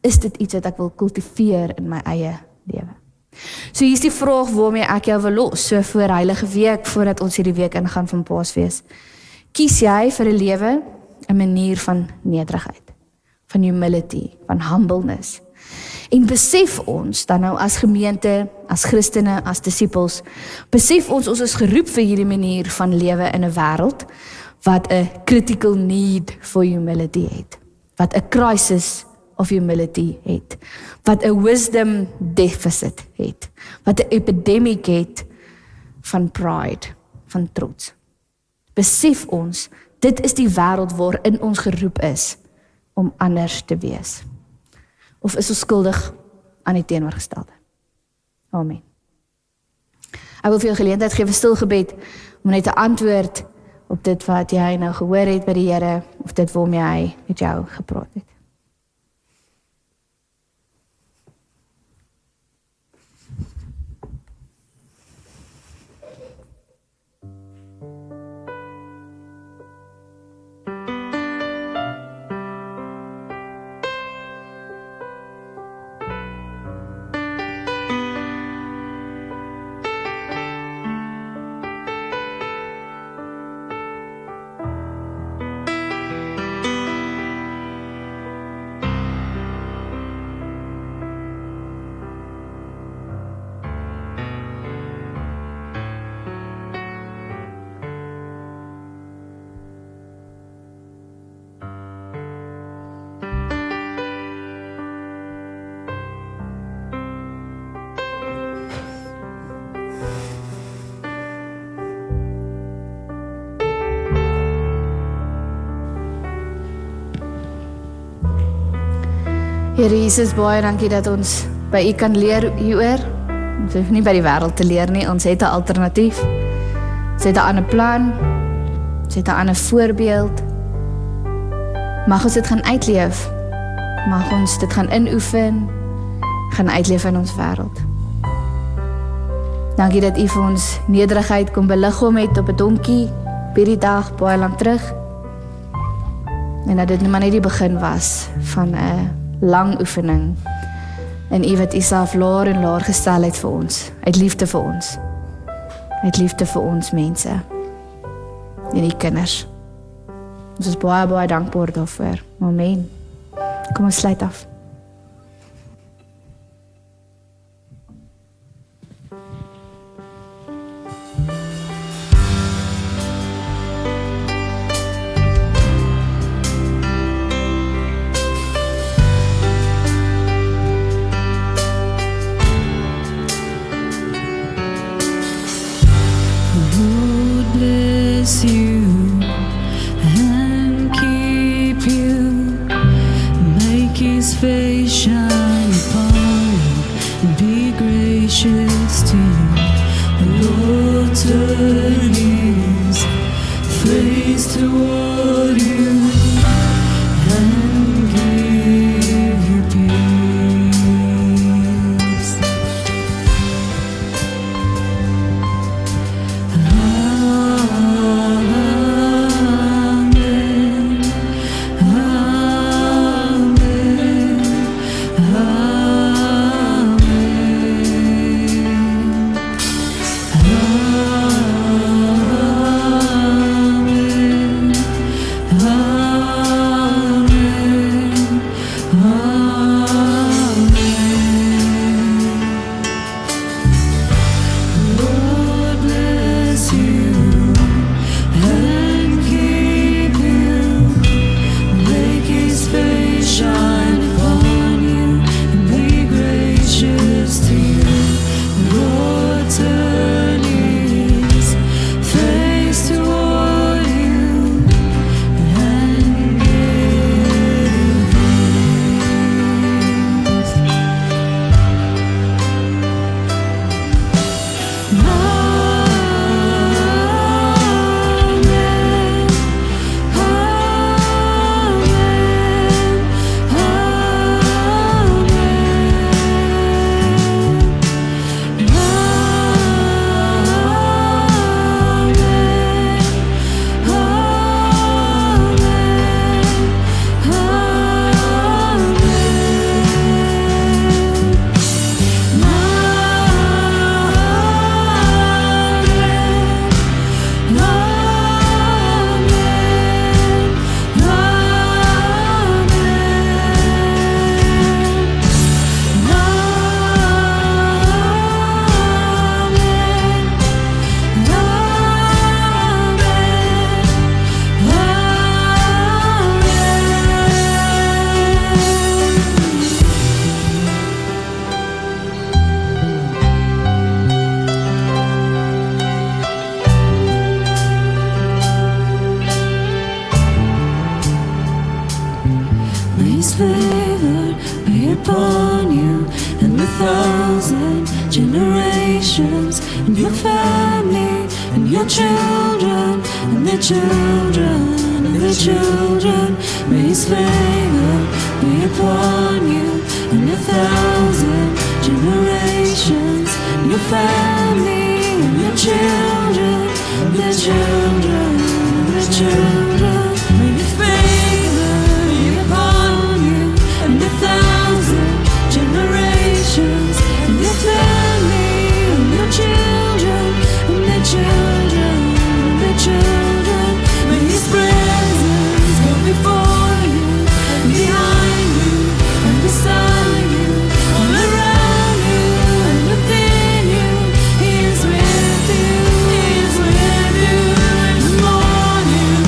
is dit iets wat ek wil kultiveer in my eie lewe. So hier is die vraag waarmee ek jou wil los, so voor Heilige Week, voordat ons hierdie week ingaan van Paasfees. Kies jy vir 'n lewe 'n manier van nederigheid, van humility, van humbleness? En besef ons dan nou as gemeente, as Christene, as disippels, besef ons is geroep vir hierdie manier van lewe in 'n wêreld wat 'n critical need for humility het, wat 'n crisis of humility het, wat 'n wisdom deficit het, wat 'n epidemic het van pride, van trots. Besef ons, dit is die wêreld waarin ons geroep is om anders te wees. Of is ons skuldig aan die teenoorgestelde? Amen. Ek wil vir jou geleentheid gee vir stil gebed om net te antwoord op dit wat jy nou gehoor het by die Here, of dit waarmee hy met jou gepraat het. Here Jesus, baie dankie dat ons by U kan leer hieroor. Ons hoef nie by die wêreld te leer nie, ons het 'n alternatief. Ons het 'n ander plan, ons het 'n ander voorbeeld. Mag ons dit gaan uitleef. Mag ons dit gaan inoefen, gaan uitleef in ons wêreld. Dankie dat U vir ons nederigheid kon beliggaam het op 'n donkie by die dag baie lank terug. En dat dit maar net die begin was van 'n lang oefening en U wat U self laer en laer gestel het vir ons, uit liefde vir ons. Uit liefde vir ons mense en die kinders. Ons is baie, baie dankbaar daarvoor. Amen. Kom ons sluit af. Lord bless you and keep you, make His face shine upon you and be gracious to you. The Lord turn His face toward you and give you peace. Lord bless you and keep you, make His face shine upon you and be gracious to you. Lord turn His face toward you and give you peace. May His favor be upon you and 1,000 generations, and your family, and your children, and their children, and their children. May His favor be upon you and 1,000 generations, and your family, and your children, and their children, and their children. May His favor be upon you and 1,000 generations, and your family, and your children, and their children, and their children. May His presence go before you, and behind you, and beside you, all around you, and within you. He is with you, He is with you in the morning,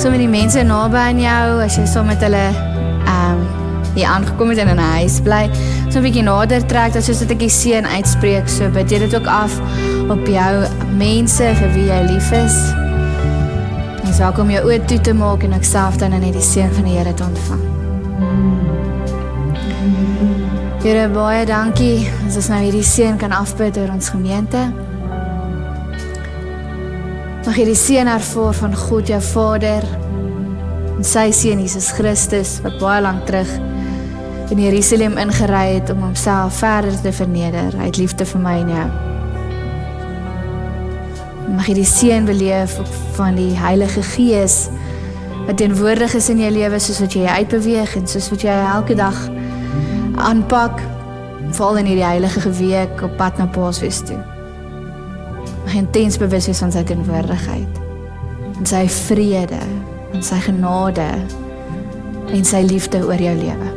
so met die mense naby aan jou, as jy so met hulle hier aangekom het en in 'n huis bly, so 'n bietjie nader trek, dat soos dat ek die seën uitspreek, so bid jy dit ook af op jou mense vir wie jy lief is. En so ek om jou oë toe te maak en ek self dan net die seën van die Here te ontvang. Here, baie dankie, as ons nou hierdie seën kan afbid oor ons gemeente. Mag jy die seën ervaar van God, jou Vader, en sy seun Jesus Christus, wat baie lank terug in Jerusalem ingery het om homself verder te verneder, uit liefde vir my en jou. Mag jy die seën beleef van die Heilige Gees, wat teenwoordig is in jou lewe, soos wat jy uitbeweeg, en soos wat jy elke dag aanpak, veral in hierdie heilige week op pad na Paasfees toe. Mag jy intens bewus wees van sy teenwoordigheid, en sy vrede, en sy genade, en sy liefde oor jou lewe.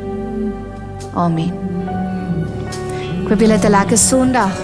Amen. Ek hoop julle het 'n lekker Sondag.